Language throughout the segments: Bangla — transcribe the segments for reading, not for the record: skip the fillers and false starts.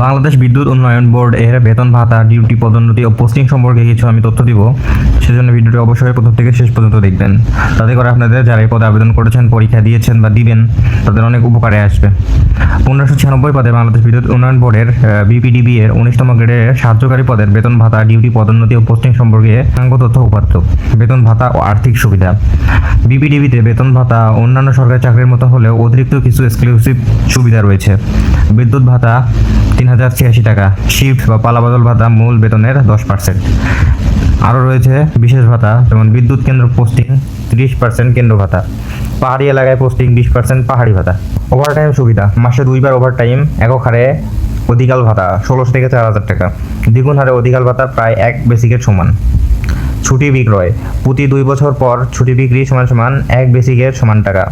বাংলাদেশ বিদ্যুৎ উন্নয়ন বোর্ড এর বেতন ভাতা, ডিউটি, পদোন্নতি ও পোস্টিং সম্পর্কে কিছু আমি তথ্য দিব। সেজন্য ভিডিওটি অবশ্যই প্রথম থেকে শেষ পর্যন্ত দেখবেন। তাতে করে আপনাদের যারা এই পদে আবেদন করেছেন, পরীক্ষা দিয়েছেন বা দিবেন, তাদের অনেক উপকারে আসবে। 1596 পদে বাংলাদেশ বিদ্যুৎ উন্নয়ন বোর্ডের বিপিডিবি এর 19তম গ্রেডের সাহায্যকারী পদের বেতন ভাতা, ডিউটি, পদোন্নতি ও পোস্টিং সম্পর্কে পূর্ণাঙ্গ তথ্য উপাত্ত। বেতন ভাতা ও আর্থিক সুবিধা। বিপিডিবিতে বেতন ভাতা অন্যান্য সরকারি চাকরির মতো হলেও অতিরিক্ত কিছু এক্সক্লুসিভ সুবিধা রয়েছে। বিদ্যুৎ ভাতা 3086 টাকা, শিফট বা পালাবদল ভাতা মূল বেতনের 10%। আরও রয়েছে বিশেষ ভাতা, যেমন বিদ্যুৎ কেন্দ্র পোস্টিং 30% কেন্দ্র ভাতা, পাহাড়ি এলাকায় পোস্টিং 20% পাহাড়ি ভাতা। ওভারটাইম সুবিধা, মাসে 2বার ওভারটাইম, একক হারে অধিকাল ভাতা 1600 থেকে 4000 টাকা, দ্বিগুণ হারে অধিকাল ভাতা প্রায় 1 বেসিকের সমান। ছুটি বিক্রয়, প্রতি 2 বছর পর ছুটি বিক্রি সমান 1 বেসিকের সমান টাকা।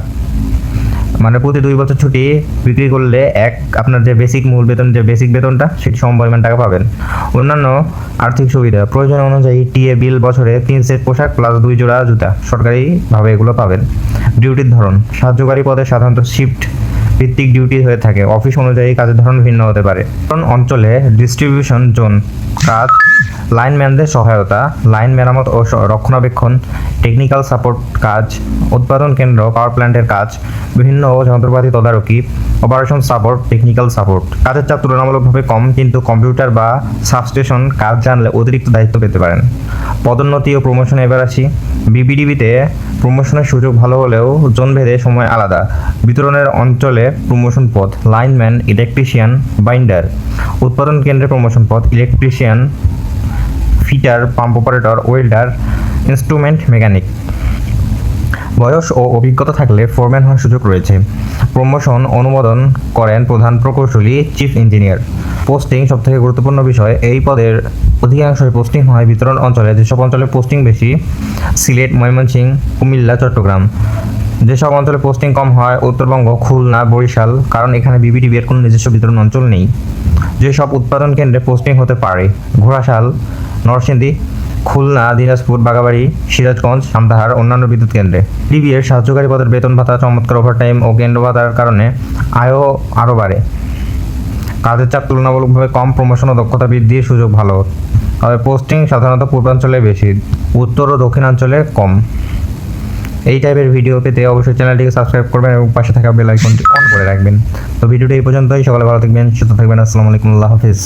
মানে প্রতি 2 বছর ছুটি বিক্রি করলে আপনার যে বেসিক মূল বেতন, যে বেসিক বেতনটা, সেটি সম পরিমাণ টাকা পাবেন। অন্যান্য আর্থিক সুবিধা, প্রয়োজন অনুযায়ী টিএ বিল বছরে 3 সেট পোশাক প্লাস 2 জোড়া জুতা সরকারিভাবে এগুলো পাবেন। ডিউটির ধরন, সাহায্যকারী পদে সাধারণত শিফট ভিত্তিক ডিউটি হয়ে থাকে, অফিস অনুযায়ী কাজের ধরন ভিন্ন হতে পারে। অঞ্চলে ডিস্ট্রিবিউশন জোন কাজ, লাইনম্যানদের সহায়তা, লাইন মেরামত ও রক্ষণাবেক্ষণ, টেকনিক্যাল সাপোর্ট কাজ, উৎপাদন কেন্দ্র, পাওয়ার প্ল্যান্টের কাজ, বিভিন্ন যন্ত্রপাতি তদারকি, অপারেশন সাপোর্ট, টেকনিক্যাল সাপোর্ট। কাজের চাপ তুলনামূলকভাবে কম, কিন্তু কম্পিউটার বা সাবস্টেশন কাজ জানলে অতিরিক্ত দায়িত্ব পেতে পারেন। পদোন্নতি ও প্রমোশন এবার আসি। বিপিডিবিতে প্রমোশনের সুযোগ ভালো হলেও জোনভেদে সময় আলাদা। বিতরণের অঞ্চলে প্রমোশন পদ লাইনম্যান, ইলেকট্রিশিয়ান, বাইন্ডার। উৎপাদন কেন্দ্রে প্রমোশন পদ electrician, fitter, pump operator, welder, instrument mechanic. বয়স ও অভিজ্ঞতা থাকলে ফোরম্যান হওয়ার সুযোগ রয়েছে। প্রমোশন অনুমোদন করেন প্রধান প্রকৌশলী, চিফ ইঞ্জিনিয়ার। পোস্টিং সবথেকে গুরুত্বপূর্ণ বিষয়, এই পদের অধিকাংশই পোস্টিং হয় বিতরণ অঞ্চলে। যেসব অঞ্চলে পোস্টিং বেশি, সিলেট, ময়মনসিংহ, কুমিল্লা, চট্টগ্রাম। যেসব অঞ্চলে পোস্টিং কম হয়, উত্তরবঙ্গ, খুলনা, বরিশাল, কারণ এখানে বিপিডিবি এর কোনো নিজস্ব বিতরণ অঞ্চল নেই। যেসব উৎপাদন কেন্দ্রে পোস্টিং হতে পারে, ঘোড়াশাল, নরসিংদী, খুলনা, দিনাজপুর, বাগাবাড়ি, সিরাজগঞ্জ, সামতাহার, অন্যান্য বিদ্যুৎ কেন্দ্রে। ডিবি এর সাহায্যকারী পদের বেতন ভাতা, চমৎকার ওভারটাইম ও কেন্দ্র ভাতার কারণে আয়ও আরও বাড়ে। কাজের চাপ তুলনামূলকভাবে কম, প্রমোশন ও দক্ষতা বৃদ্ধির সুযোগ ভালো। তবে পোস্টিং সাধারণত পূর্বাঞ্চলে বেশি, উত্তর ও দক্ষিণাঞ্চলে কম। এই টাইপের ভিডিও পেতে অবশ্যই চ্যানেলটিকে সাবস্ক্রাইব করবেন এবং পাশে থাকা বেল আইকনটি অন করে রাখবেন। তো ভিডিওটি এই পর্যন্তই। সকলে ভালো থাকবেন, সুস্থ থাকবেন। আসসালামু আলাইকুম, আল্লাহ হাফিজ।